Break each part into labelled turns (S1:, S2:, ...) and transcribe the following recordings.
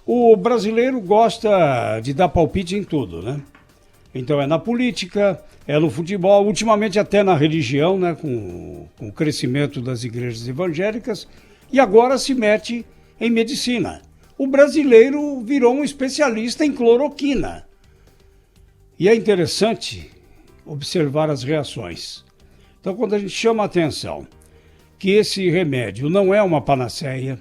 S1: O brasileiro gosta de dar palpite em tudo, né? Então é na política, é no futebol, ultimamente até na religião, né? Com o crescimento das igrejas evangélicas, e agora se mete em medicina. O brasileiro virou um especialista em cloroquina. E é interessante observar as reações. Então, quando a gente chama a atenção que esse remédio não é uma panaceia,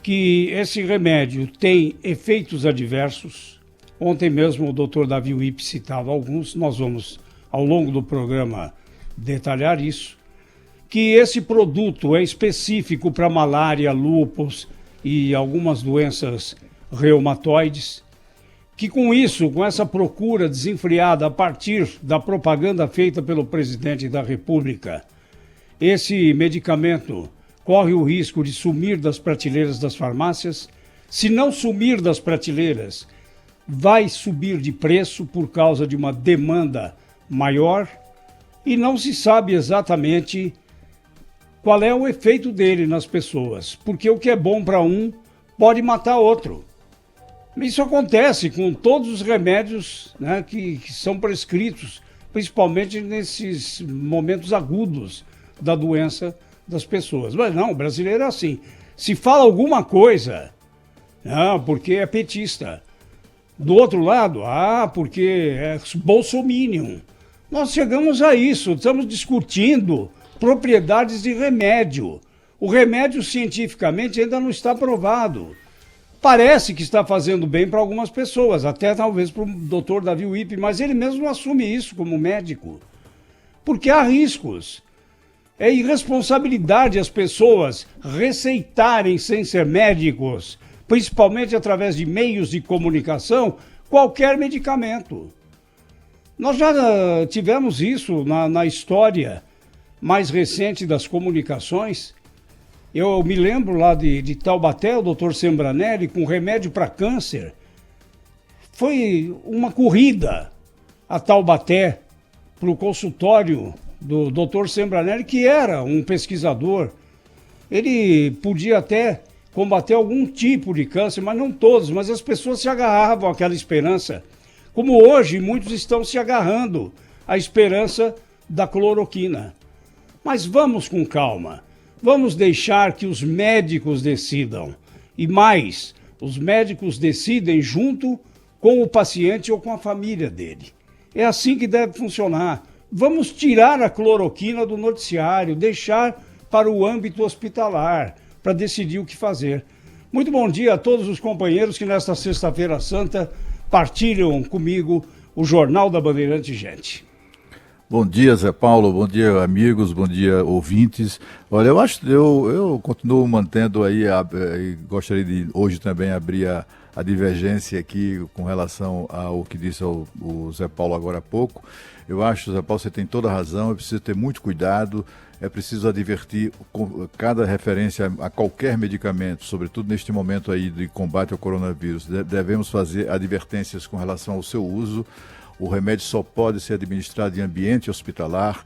S1: que esse remédio tem efeitos adversos. Ontem mesmo o Dr. Davi Wipp citava alguns, nós vamos ao longo do programa detalhar isso, que esse produto é específico para malária, lúpus e algumas doenças reumatoides, que com isso, com essa procura desenfreada a partir da propaganda feita pelo presidente da República, esse medicamento corre o risco de sumir das prateleiras das farmácias. Se não sumir das prateleiras, vai subir de preço por causa de uma demanda maior e não se sabe exatamente qual é o efeito dele nas pessoas, porque o que é bom para um pode matar outro. Isso acontece com todos os remédios, né, que são prescritos, principalmente nesses momentos agudos da doença das pessoas. Mas não, o brasileiro é assim. Se fala alguma coisa, não, porque é petista. Do outro lado, porque é bolsominion. Nós chegamos a isso, estamos discutindo propriedades de remédio. O remédio cientificamente ainda não está provado. Parece que está fazendo bem para algumas pessoas, até talvez para o Dr. Davi Wipp, mas ele mesmo não assume isso como médico. Porque há riscos. É irresponsabilidade as pessoas receitarem sem ser médicos, principalmente através de meios de comunicação, qualquer medicamento. Nós já tivemos isso na história mais recente das comunicações. Eu me lembro lá de Taubaté, o Dr. Sembranelli, com remédio para câncer. Foi uma corrida a Taubaté para o consultório do Dr. Sembranelli, que era um pesquisador. Ele podia até combater algum tipo de câncer, mas não todos, mas as pessoas se agarravam àquela esperança. Como hoje muitos estão se agarrando à esperança da cloroquina. Mas vamos com calma. Vamos deixar que os médicos decidam. E mais, os médicos decidem junto com o paciente ou com a família dele. É assim que deve funcionar. Vamos tirar a cloroquina do noticiário, deixar para o âmbito hospitalar, para decidir o que fazer. Muito bom dia a todos os companheiros que nesta Sexta-feira Santa partilham comigo o Jornal da Bandeirante Gente.
S2: Bom dia, Zé Paulo, bom dia, amigos, bom dia, ouvintes. Olha, eu continuo mantendo aí, e gostaria de hoje também abrir a divergência aqui com relação ao que disse o Zé Paulo agora há pouco. Eu acho, Zé Paulo, você tem toda a razão, é preciso ter muito cuidado, é preciso advertir cada referência a qualquer medicamento, sobretudo neste momento aí de combate ao coronavírus. Devemos fazer advertências com relação ao seu uso. O remédio só pode ser administrado em ambiente hospitalar,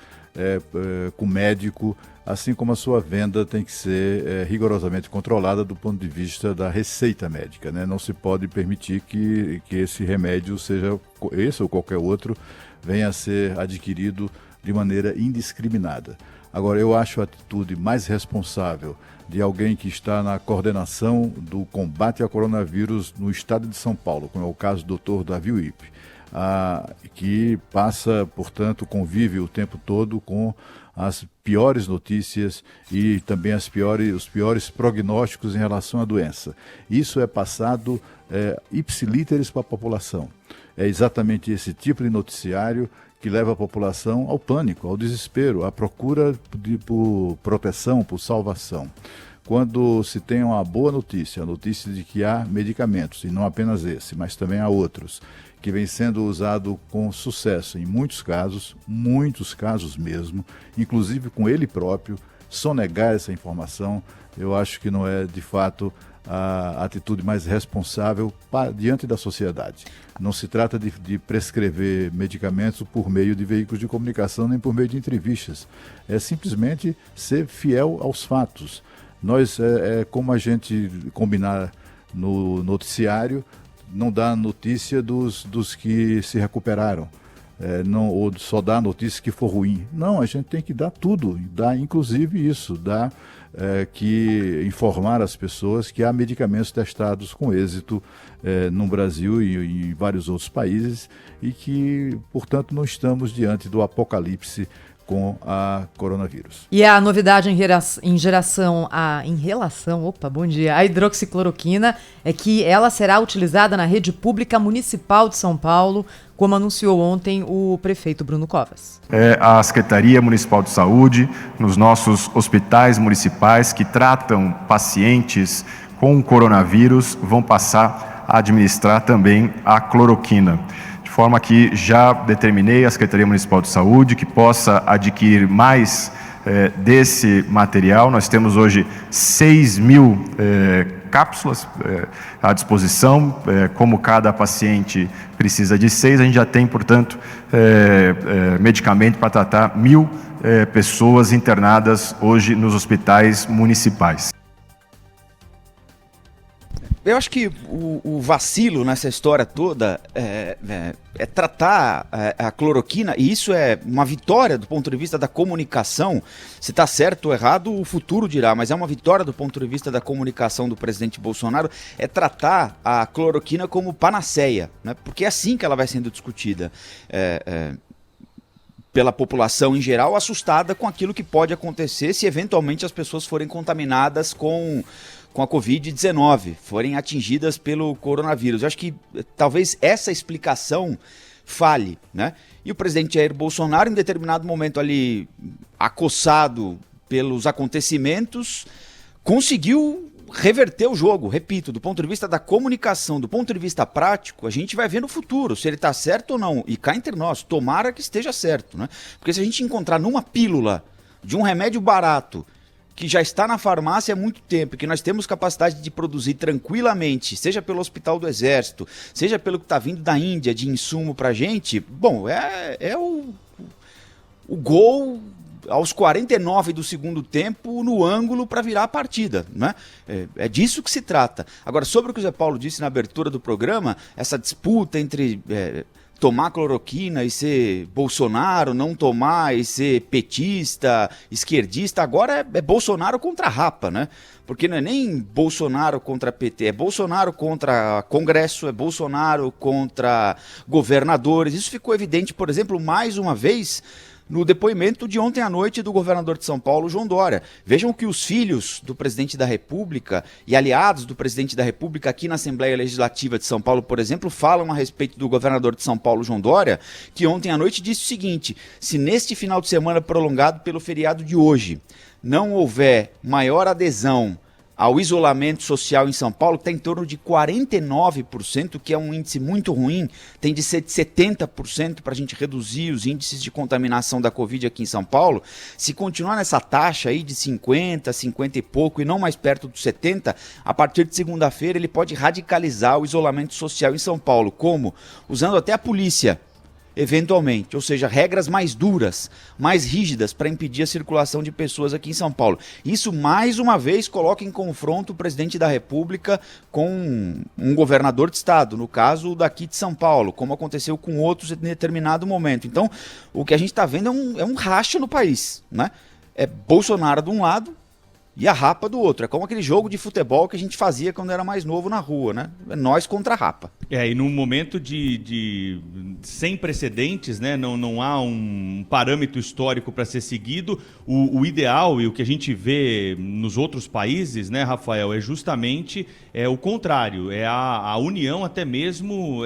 S2: com médico, assim como a sua venda tem que ser rigorosamente controlada do ponto de vista da receita médica, né? Não se pode permitir que esse remédio, seja esse ou qualquer outro, venha a ser adquirido de maneira indiscriminada. Agora, eu acho a atitude mais responsável de alguém que está na coordenação do combate ao coronavírus no estado de São Paulo, como é o caso do Dr. Davi Wipp, que passa, portanto, convive o tempo todo com as piores notícias e também os piores prognósticos em relação à doença. Isso é passado ipsilíteres para a população. É exatamente esse tipo de noticiário que leva a população ao pânico, ao desespero, à procura por proteção, por salvação. Quando se tem uma boa notícia, a notícia de que há medicamentos, e não apenas esse, mas também há outros, que vem sendo usado com sucesso em muitos casos mesmo, inclusive com ele próprio, sonegar essa informação, eu acho que não é, de fato, a atitude mais responsável diante da sociedade. Não se trata de prescrever medicamentos por meio de veículos de comunicação, nem por meio de entrevistas. É simplesmente ser fiel aos fatos. É como a gente combinar no noticiário, não dá notícia dos que se recuperaram. Ou só dá notícia que for ruim. Não, a gente tem que dar tudo, dar inclusive isso, que informar as pessoas que há medicamentos testados com êxito no Brasil e em vários outros países e que, portanto, não estamos diante do apocalipse com a coronavírus.
S3: E a novidade em relação à hidroxicloroquina é que ela será utilizada na rede pública municipal de São Paulo, como anunciou ontem o prefeito Bruno Covas.
S4: A Secretaria Municipal de Saúde, nos nossos hospitais municipais que tratam pacientes com coronavírus, vão passar a administrar também a cloroquina. De forma que já determinei à Secretaria Municipal de Saúde que possa adquirir mais desse material. Nós temos hoje 6.000 cápsulas à disposição. Como cada paciente precisa de 6, a gente já tem, portanto, medicamento para tratar 1.000 pessoas internadas hoje nos hospitais municipais.
S5: Eu acho que o vacilo nessa história toda é tratar a cloroquina, e isso é uma vitória do ponto de vista da comunicação. Se está certo ou errado, o futuro dirá, mas é uma vitória do ponto de vista da comunicação do presidente Bolsonaro, é tratar a cloroquina como panaceia, né? Porque é assim que ela vai sendo discutida. Pela população em geral, assustada com aquilo que pode acontecer se eventualmente as pessoas forem contaminadas com a Covid-19, forem atingidas pelo coronavírus. Eu acho que talvez essa explicação falhe, né? E o presidente Jair Bolsonaro, em determinado momento ali, acossado pelos acontecimentos, conseguiu reverter o jogo. Repito, do ponto de vista da comunicação, do ponto de vista prático, a gente vai ver no futuro se ele está certo ou não. E cá entre nós, tomara que esteja certo, né? Porque se a gente encontrar numa pílula de um remédio barato que já está na farmácia há muito tempo, que nós temos capacidade de produzir tranquilamente, seja pelo Hospital do Exército, seja pelo que está vindo da Índia de insumo para a gente, bom, é o gol aos 49 do segundo tempo no ângulo para virar a partida, né? É disso que se trata. Agora, sobre o que o Zé Paulo disse na abertura do programa, essa disputa entre tomar cloroquina e ser Bolsonaro, não tomar e ser petista, esquerdista, agora é Bolsonaro contra a rapa, né? Porque não é nem Bolsonaro contra PT, é Bolsonaro contra Congresso, é Bolsonaro contra governadores. Isso ficou evidente, por exemplo, mais uma vez, no depoimento de ontem à noite do governador de São Paulo, João Dória. Vejam que os filhos do presidente da República e aliados do presidente da República aqui na Assembleia Legislativa de São Paulo, por exemplo, falam a respeito do governador de São Paulo, João Dória, que ontem à noite disse o seguinte: se neste final de semana prolongado pelo feriado de hoje não houver maior adesão ao isolamento social em São Paulo, que está em torno de 49%, que é um índice muito ruim, tem de ser de 70% para a gente reduzir os índices de contaminação da Covid aqui em São Paulo. Se continuar nessa taxa aí de 50, 50 e pouco, e não mais perto dos 70, a partir de segunda-feira ele pode radicalizar o isolamento social em São Paulo. Como? Usando até a polícia, eventualmente, ou seja, regras mais duras, mais rígidas para impedir a circulação de pessoas aqui em São Paulo. Isso, mais uma vez, coloca em confronto o presidente da República com um governador de estado, no caso daqui de São Paulo, como aconteceu com outros em determinado momento. Então, o que a gente está vendo é um racha no país, né? É Bolsonaro de um lado e a rapa do outro. É como aquele jogo de futebol que a gente fazia quando era mais novo na rua, né? É nós contra a rapa.
S6: E num momento de sem precedentes, né? Não há um parâmetro histórico para ser seguido. O ideal e o que a gente vê nos outros países, né, Rafael, é justamente o contrário. É a união até mesmo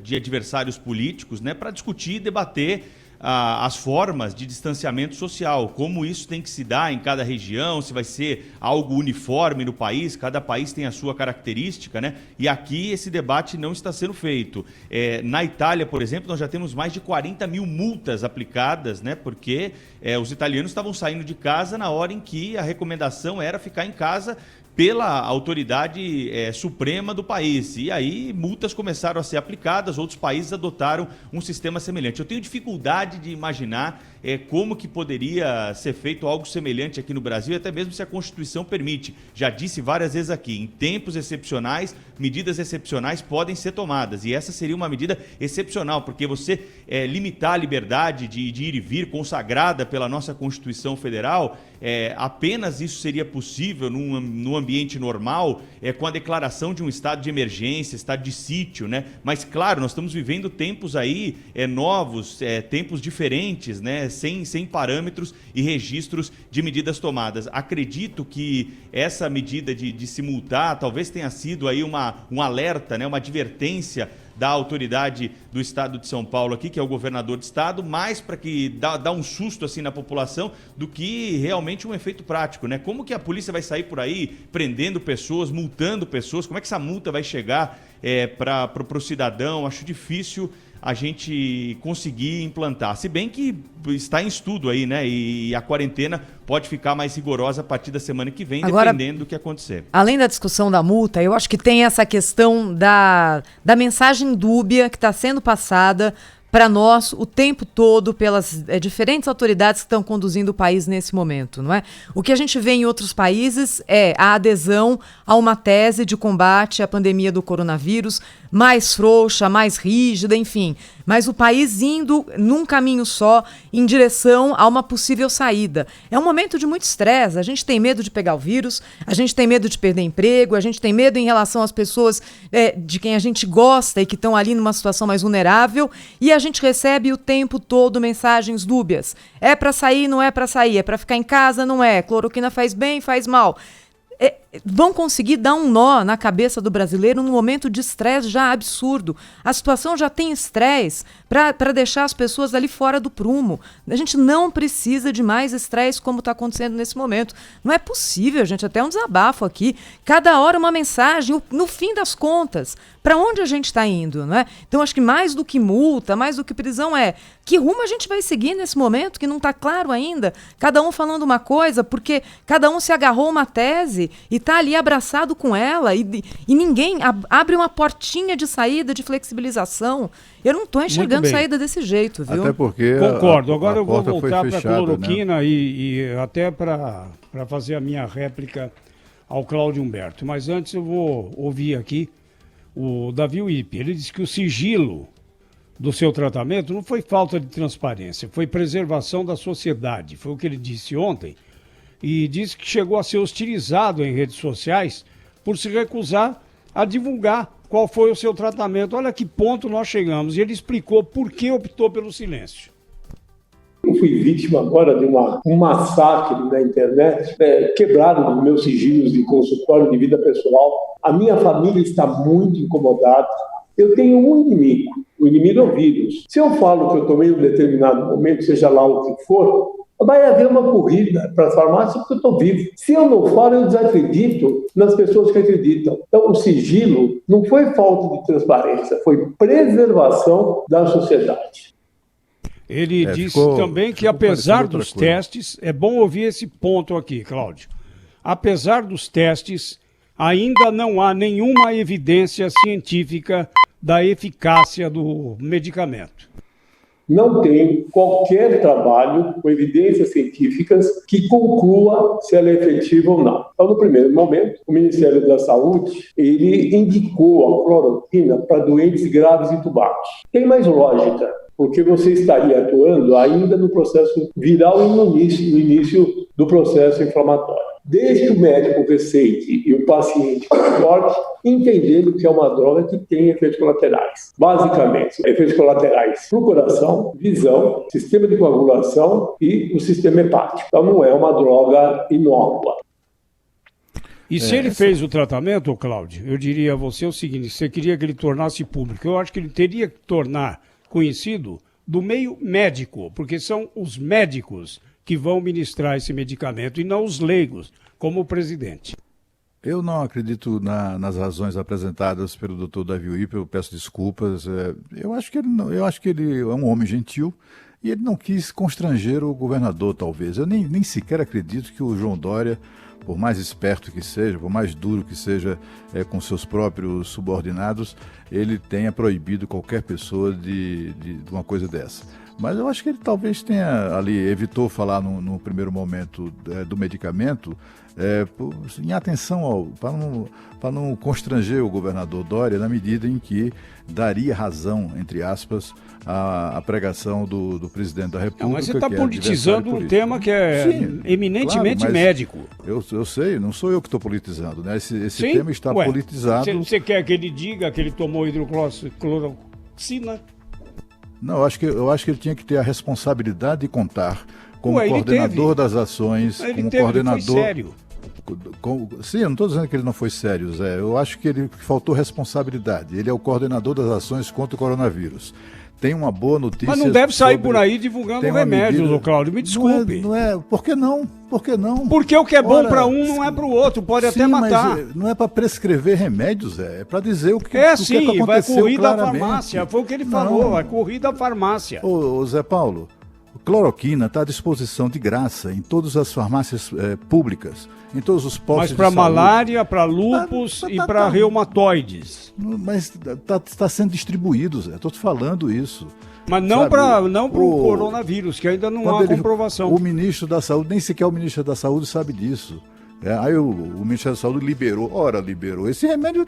S6: de adversários políticos, né, para discutir e debater as formas de distanciamento social, como isso tem que se dar em cada região, se vai ser algo uniforme no país, cada país tem a sua característica, né? E aqui esse debate não está sendo feito. Na Itália, por exemplo, nós já temos mais de 40 mil multas aplicadas, né? Porque os italianos estavam saindo de casa na hora em que a recomendação era ficar em casa pela autoridade suprema do país. E aí multas começaram a ser aplicadas, outros países adotaram um sistema semelhante. Eu tenho dificuldade de imaginar como que poderia ser feito algo semelhante aqui no Brasil, até mesmo se a Constituição permite. Já disse várias vezes aqui, em tempos excepcionais, medidas excepcionais podem ser tomadas. E essa seria uma medida excepcional, porque você limitar a liberdade de ir e vir consagrada pela nossa Constituição Federal, apenas isso seria possível num ambiente normal, com a declaração de um estado de emergência, estado de sítio, né? Mas, claro, nós estamos vivendo tempos aí novos, tempos diferentes, né? Sem parâmetros e registros de medidas tomadas. Acredito que essa medida de se multar talvez tenha sido aí um alerta, né? Uma advertência da autoridade do estado de São Paulo aqui, que é o governador do estado, mais para que dá um susto assim na população do que realmente um efeito prático, né? Como que a polícia vai sair por aí prendendo pessoas, multando pessoas? Como é que essa multa vai chegar para o cidadão? Acho difícil a gente conseguir implantar, se bem que está em estudo aí, né? E a quarentena pode ficar mais rigorosa a partir da semana que vem,
S3: agora,
S6: dependendo do que acontecer.
S3: Além da discussão da multa, eu acho que tem essa questão da mensagem dúbia que está sendo passada para nós o tempo todo pelas diferentes autoridades que estão conduzindo o país nesse momento, não é? O que a gente vê em outros países é a adesão a uma tese de combate à pandemia do coronavírus mais frouxa, mais rígida, enfim. Mas o país indo num caminho só em direção a uma possível saída. É um momento de muito estresse, a gente tem medo de pegar o vírus, a gente tem medo de perder emprego, a gente tem medo em relação às pessoas de quem a gente gosta e que estão ali numa situação mais vulnerável, e a gente recebe o tempo todo mensagens dúbias. É para sair, não é para sair, é para ficar em casa, não é, cloroquina faz bem, faz mal. Vão conseguir dar um nó na cabeça do brasileiro num momento de estresse já absurdo. A situação já tem estresse para deixar as pessoas ali fora do prumo. A gente não precisa de mais estresse como está acontecendo nesse momento. Não é possível, gente, até um desabafo aqui. Cada hora uma mensagem, no fim das contas, para onde a gente está indo, não é? Então acho que mais do que multa, mais do que prisão que rumo a gente vai seguir nesse momento que não está claro ainda? Cada um falando uma coisa, porque cada um se agarrou uma tese e está ali abraçado com ela e ninguém abre uma portinha de saída, de flexibilização. Eu não estou enxergando saída desse jeito, viu?
S2: Até porque
S1: concordo. Agora eu vou
S2: porta foi
S1: voltar para a
S2: fechada,
S1: cloroquina,
S2: né?
S1: e até para fazer a minha réplica ao Cláudio Humberto. Mas antes eu vou ouvir aqui o Davi Uip. Ele disse que o sigilo do seu tratamento não foi falta de transparência, foi preservação da sociedade. Foi o que ele disse ontem. E disse que chegou a ser hostilizado em redes sociais por se recusar a divulgar qual foi o seu tratamento. Olha que ponto nós chegamos. E ele explicou por que optou pelo silêncio.
S7: Eu fui vítima agora de um massacre na internet. Quebraram os meus sigilos de consultório de vida pessoal. A minha família está muito incomodada. Eu tenho um inimigo. O inimigo é o vírus. Se eu falo que eu tomei em um determinado momento, seja lá o que for, vai haver uma corrida para a farmácia porque eu estou vivo. Se eu não falo, eu desacredito nas pessoas que acreditam. Então, o sigilo não foi falta de transparência, foi preservação da sociedade.
S1: Ele disse também que apesar dos testes, é bom ouvir esse ponto aqui, Cláudio. Apesar dos testes, ainda não há nenhuma evidência científica da eficácia do medicamento.
S7: Não tem qualquer trabalho com evidências científicas que conclua se ela é efetiva ou não. Então, no primeiro momento, o Ministério da Saúde, ele indicou a cloroquina para doentes graves intubados. Tem mais lógica, porque você estaria atuando ainda no processo viral e no início do processo inflamatório. Desde que o médico receite e o paciente concorde, entendendo que é uma droga que tem efeitos colaterais. Basicamente, efeitos colaterais para o coração, visão, sistema de coagulação e o sistema hepático. Então não é uma droga inócua.
S1: E se ele fez o tratamento, Cláudio, eu diria a você o seguinte: você queria que ele tornasse público. Eu acho que ele teria que tornar conhecido do meio médico, porque são os médicos que vão ministrar esse medicamento e não os leigos, como o presidente.
S2: Eu não acredito nas razões apresentadas pelo Dr. Davi Uip, eu peço desculpas. Eu acho que ele é um homem gentil e ele não quis constranger o governador, talvez. Eu nem sequer acredito que o João Dória por mais esperto que seja, por mais duro que seja com seus próprios subordinados, ele tenha proibido qualquer pessoa de uma coisa dessa. Mas eu acho que ele talvez tenha ali, evitou falar no primeiro momento do medicamento, em atenção para não constranger o governador Dória, na medida em que daria razão, entre aspas, à pregação do presidente da República.
S1: Não, mas você está politizando um tema que é eminentemente
S2: claro,
S1: médico.
S2: Eu sei, não sou eu que estou politizando, né? Esse
S1: Sim?
S2: tema está politizado.
S1: Você quer que ele diga que ele tomou hidrocloroxina?
S2: Não, eu acho que ele tinha que ter a responsabilidade de contar como
S1: Ué,
S2: coordenador das ações,
S1: ele
S2: como
S1: teve,
S2: coordenador.
S1: Ele foi sério.
S2: Sim, eu não estou dizendo que ele não foi sério, Zé. Eu acho que ele faltou responsabilidade. Ele é o coordenador das ações contra o coronavírus. Tem uma boa notícia.
S1: Mas não deve sair por aí divulgando remédios, ô Cláudio. Me desculpe.
S2: Não é. Por que não? Por que não?
S1: Porque o que é bom para um não é para o outro. Pode até matar.
S2: Mas não é para prescrever remédios, é para dizer o que
S1: sim,
S2: que
S1: vai
S2: aconteceu
S1: correr da
S2: claramente.
S1: farmácia. Foi o que ele falou, vai correr da farmácia.
S2: Ô Zé Paulo, cloroquina está à disposição de graça em todas as farmácias públicas, em todos os postos de saúde.
S1: Mas para malária, para lúpus e para reumatoides.
S2: Mas está sendo distribuído, Zé. Estou te falando isso.
S1: Mas não para o coronavírus, que ainda não há comprovação.
S2: O ministro da Saúde, nem sequer o ministro da Saúde sabe disso. Aí o Ministério da Saúde liberou. Ora, liberou. Esse remédio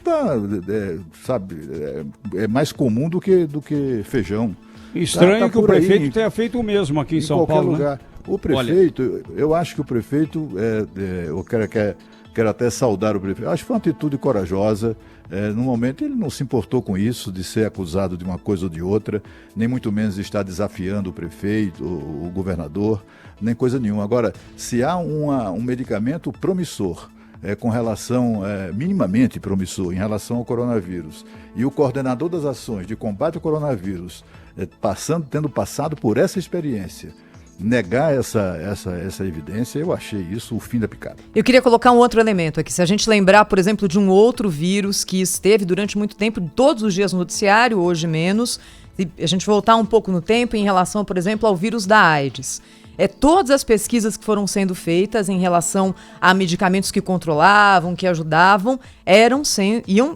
S2: é mais comum do que feijão.
S1: Estranho que o prefeito tenha feito o mesmo aqui em São Paulo.
S2: Lugar. O prefeito, eu acho que o prefeito, eu quero até saudar o prefeito, acho que foi uma atitude corajosa. No momento ele não se importou com isso, de ser acusado de uma coisa ou de outra, nem muito menos de estar desafiando o prefeito, o governador, nem coisa nenhuma. Agora, se há um medicamento promissor, com relação, minimamente promissor, em relação ao coronavírus, e o coordenador das ações de combate ao coronavírus, tendo passado por essa experiência, negar essa evidência, eu achei isso o fim da picada.
S3: Eu queria colocar um outro elemento aqui. Se a gente lembrar, por exemplo, de um outro vírus que esteve durante muito tempo, todos os dias no noticiário, hoje menos, e a gente voltar um pouco no tempo em relação, por exemplo, ao vírus da AIDS. Todas as pesquisas que foram sendo feitas em relação a medicamentos que controlavam, que ajudavam,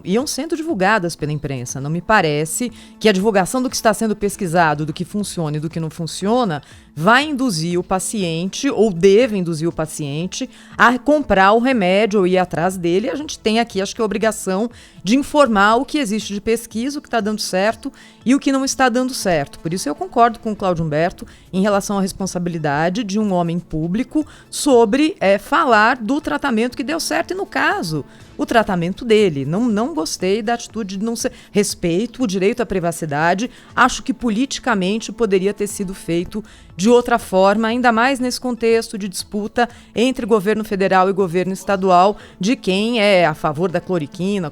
S3: iam sendo divulgadas pela imprensa. Não me parece que a divulgação do que está sendo pesquisado, do que funciona e do que não funciona, vai induzir o paciente, ou deve induzir o paciente, a comprar o remédio ou ir atrás dele. A gente tem aqui, acho que a obrigação de informar o que existe de pesquisa, o que está dando certo e o que não está dando certo. Por isso eu concordo com o Cláudio Humberto em relação à responsabilidade de um homem público sobre falar do tratamento que deu certo e, no caso, o tratamento dele. Não gostei da atitude de não ser... Respeito o direito à privacidade, acho que politicamente poderia ter sido feito de outra forma, ainda mais nesse contexto de disputa entre governo federal e governo estadual, de quem é a favor da cloroquina,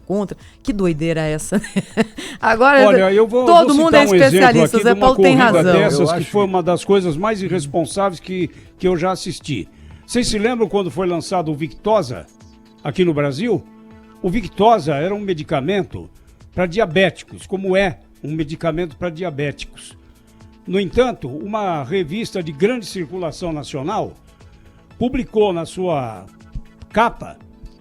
S3: contra. Que doideira é essa? Agora,
S1: olha,
S3: todo mundo é especialista, Zé Paulo tem razão.
S1: Dessas, que foi uma das coisas mais irresponsáveis que eu já assisti. Vocês se lembram quando foi lançado o Victoza aqui no Brasil? O Victoza era um medicamento para diabéticos, como é um medicamento para diabéticos. No entanto, uma revista de grande circulação nacional publicou na sua capa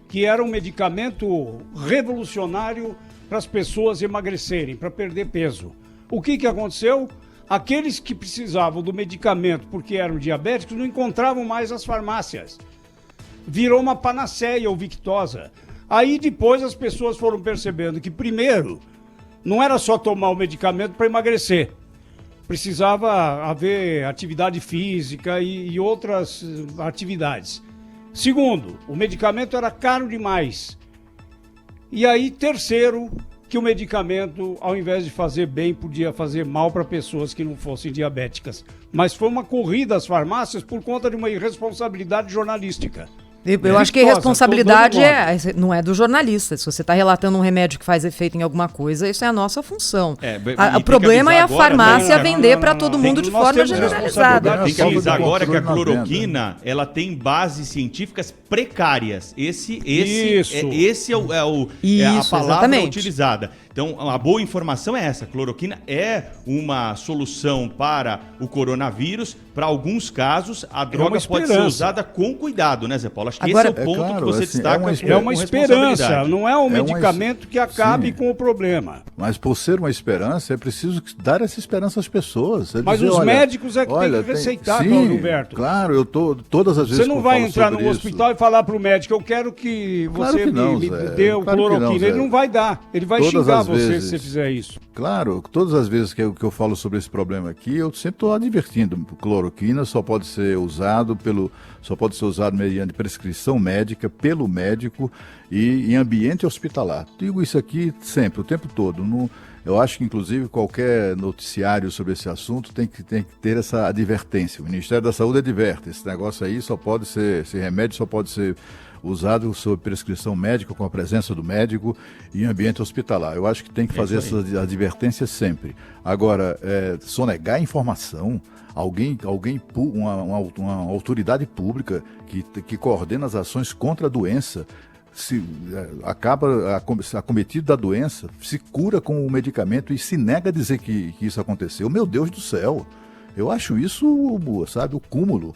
S1: que era um medicamento revolucionário para as pessoas emagrecerem, para perder peso. O que aconteceu? Aqueles que precisavam do medicamento porque eram diabéticos não encontravam mais as farmácias. Virou uma panaceia o Victoza. Aí depois as pessoas foram percebendo que, primeiro, não era só tomar o medicamento para emagrecer. Precisava haver atividade física e outras atividades. Segundo, o medicamento era caro demais. E aí, terceiro, que o medicamento, ao invés de fazer bem, podia fazer mal para pessoas que não fossem diabéticas. Mas foi uma corrida às farmácias por conta de uma irresponsabilidade jornalística.
S3: Eu acho que a responsabilidade não é do jornalista. Se você está relatando um remédio que faz efeito em alguma coisa, isso é a nossa função. O problema é a farmácia vender para todo mundo de forma generalizada.
S6: Tem que avisar agora que a cloroquina ela tem bases científicas precárias. Esse é a palavra
S3: exatamente
S6: utilizada. Então, a boa informação é essa. A cloroquina é uma solução para o coronavírus. Para alguns casos, a droga pode ser usada com cuidado, né, Zé Paulo? Acho que
S3: Agora,
S6: esse é o ponto
S2: é claro,
S6: que você
S2: assim,
S6: destaca.
S1: É uma
S6: com
S1: esperança,
S6: responsabilidade.
S1: não é um
S2: uma
S1: medicamento que acabe
S2: sim.
S1: com o problema.
S2: Mas por ser uma esperança, é preciso dar essa esperança às pessoas. É
S1: Mas
S2: dizer,
S1: os
S2: olha,
S1: médicos é que
S2: olha,
S1: tem que receitar,
S2: sim,
S1: Cláudio Humberto.
S2: Claro, eu tô todas as vezes
S1: Você não
S2: que eu
S1: vai
S2: falo
S1: entrar
S2: sobre
S1: no
S2: isso,
S1: hospital e falar para o médico, eu quero que
S2: Claro
S1: você
S2: que não,
S1: me
S2: Zé.
S1: dê o
S2: Claro que não,
S1: cloroquina.
S2: Zé.
S1: Ele não vai dar, ele vai
S2: Todas
S1: xingar
S2: as
S1: você
S2: vezes.
S1: se você fizer isso.
S2: Claro, todas as vezes que eu falo sobre esse problema aqui, eu sempre estou advertindo. Cloroquina só pode ser usado mediante prescrição médica, pelo médico e em ambiente hospitalar. Digo isso aqui sempre, o tempo todo. Eu acho que, inclusive, qualquer noticiário sobre esse assunto tem que ter essa advertência. O Ministério da Saúde adverte, esse negócio aí esse remédio só pode ser usado sob prescrição médica, com a presença do médico e em ambiente hospitalar. Eu acho que tem que fazer essas advertências sempre. Agora, sonegar informação, uma autoridade pública que coordena as ações contra a doença, se acaba acometido da doença, se cura com o medicamento e se nega a dizer que isso aconteceu. Meu Deus do céu! Eu acho isso, sabe, o cúmulo.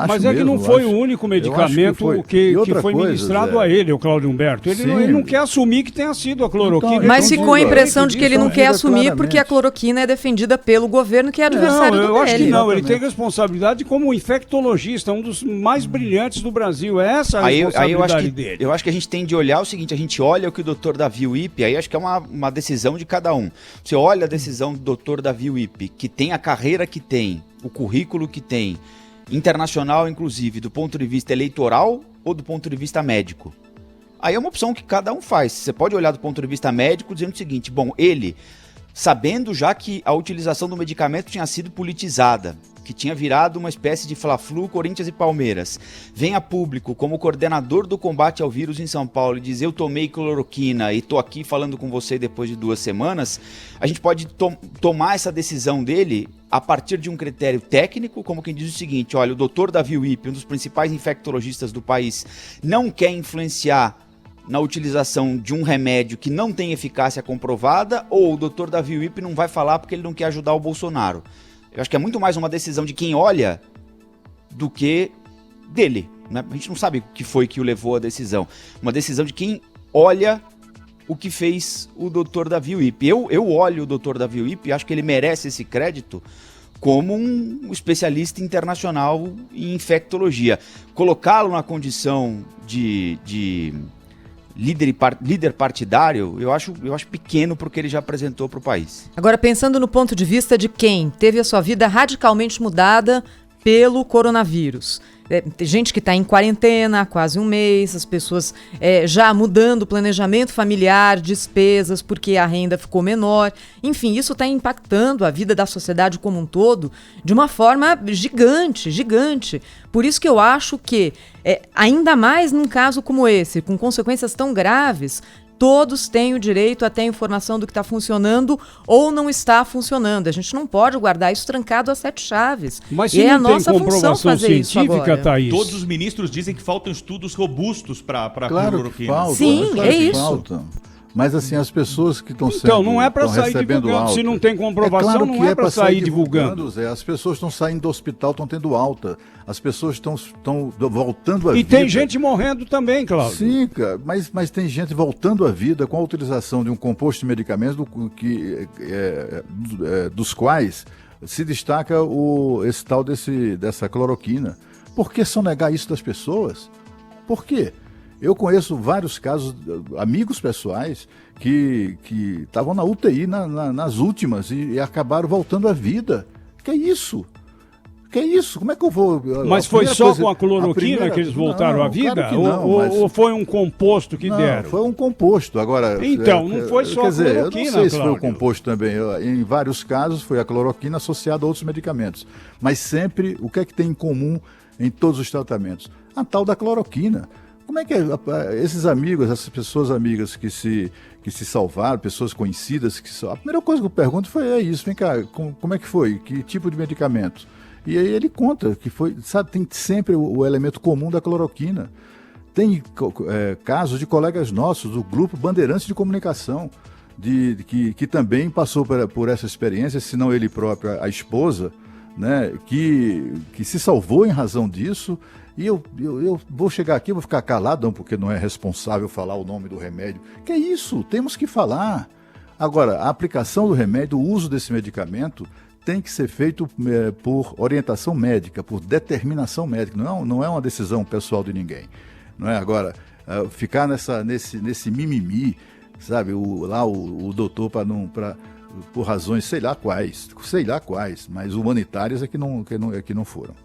S1: Mas é que não foi o único medicamento que foi ministrado a ele, o Cláudio Humberto. Ele não quer assumir que tenha sido a cloroquina.
S2: Então,
S3: Mas ficou a impressão de que ele não quer assumir
S2: claramente.
S3: porque a cloroquina é defendida pelo governo, que é adversário
S1: Não,
S3: do
S1: eu acho que
S3: dele.
S1: não. Ele tem responsabilidade como infectologista, um dos mais brilhantes do Brasil. É essa a responsabilidade dele.
S5: Eu acho que a gente tem de olhar o seguinte, a gente olha o que o Dr. Davi Wippe, aí acho que é uma decisão de cada um. Você olha a decisão do Dr. Davi Wippe, que tem a carreira que tem, o currículo que tem, internacional, inclusive, do ponto de vista eleitoral ou do ponto de vista médico. Aí é uma opção que cada um faz. Você pode olhar do ponto de vista médico dizendo o seguinte, bom, ele, sabendo já que a utilização do medicamento tinha sido politizada, que tinha virado uma espécie de Fla-Flu, Corinthians e Palmeiras, vem a público como coordenador do combate ao vírus em São Paulo e diz, eu tomei cloroquina e tô aqui falando com você depois de 2 semanas, a gente pode tomar essa decisão dele a partir de um critério técnico, como quem diz o seguinte, olha, o Dr. Davi Wippe, um dos principais infectologistas do país, não quer influenciar na utilização de um remédio que não tem eficácia comprovada, ou o Dr. Davi Wippe não vai falar porque ele não quer ajudar o Bolsonaro. Eu acho que é muito mais uma decisão de quem olha do que dele, né? A gente não sabe o que foi que o levou à decisão. Uma decisão de quem olha o que fez o Dr. Davi Wippe. Eu olho o Dr. Davi Wippe e acho que ele merece esse crédito como um especialista internacional em infectologia. Colocá-lo na condição de líder partidário, eu acho pequeno porque ele já apresentou para o país.
S3: Agora, pensando no ponto de vista de quem teve a sua vida radicalmente mudada pelo coronavírus. Tem gente que está em quarentena há quase 1 mês, as pessoas já mudando o planejamento familiar, despesas, porque a renda ficou menor. Enfim, isso está impactando a vida da sociedade como um todo de uma forma gigante, gigante. Por isso que eu acho que, ainda mais num caso como esse, com consequências tão graves, todos têm o direito a ter informação do que está funcionando ou não está funcionando. A gente não pode guardar isso trancado a 7 chaves.
S1: Mas
S3: e
S1: se
S3: é a
S1: não tem
S3: nossa função
S1: comprovação
S3: fazer isso agora.
S1: científica, Thaís.
S6: Todos os ministros dizem que faltam estudos robustos para a
S2: Claro que
S6: cloroquina.
S2: falta,
S3: Sim,
S2: claro
S3: é
S2: que
S3: isso.
S2: falta. Mas assim, as pessoas que estão
S1: Então, não é para sair
S2: recebendo
S1: divulgando.
S2: alta.
S1: Se não tem comprovação,
S2: claro
S1: não
S2: que
S1: é para
S2: pra
S1: sair divulgando.
S2: Zé. As pessoas estão saindo do hospital, estão tendo alta. As pessoas estão voltando à vida.
S1: E tem gente morrendo também, Cláudio.
S2: Sim, cara, mas tem gente voltando à vida com a utilização de um composto de medicamentos dos quais se destaca esse tal dessa cloroquina. Por que sonegar isso das pessoas? Por quê? Eu conheço vários casos, amigos pessoais, que estavam na UTI nas últimas e acabaram voltando à vida. Que é isso? Que é isso? Como é que eu vou...
S1: Mas foi só com a cloroquina que eles voltaram à vida?
S2: Claro que não,
S1: ou foi um composto que deram?
S2: Foi um composto. Agora,
S1: então, não foi só
S2: quer
S1: a
S2: dizer,
S1: cloroquina,
S2: eu não sei se foi o
S1: Cláudio.
S2: composto também. Em vários casos foi a cloroquina associada a outros medicamentos. Mas sempre, o que é que tem em comum em todos os tratamentos? A tal da cloroquina. Como é que esses amigos, essas pessoas amigas que se salvaram, pessoas conhecidas, a primeira coisa que eu pergunto foi isso, vem cá, como é que foi? Que tipo de medicamento? E aí ele conta que foi, sabe, tem sempre o elemento comum da cloroquina. Tem casos de colegas nossos, do grupo Bandeirantes de Comunicação, que também passou por essa experiência, se não ele próprio, a esposa, né, que se salvou em razão disso, e eu vou chegar aqui, vou ficar calado, não, porque não é responsável falar o nome do remédio. Que é isso? Temos que falar. Agora, a aplicação do remédio, o uso desse medicamento, tem que ser feito por orientação médica, por determinação médica, não é uma decisão pessoal de ninguém. Não é? Agora, ficar nesse mimimi, sabe, o doutor por razões sei lá quais, mas humanitárias é que não foram.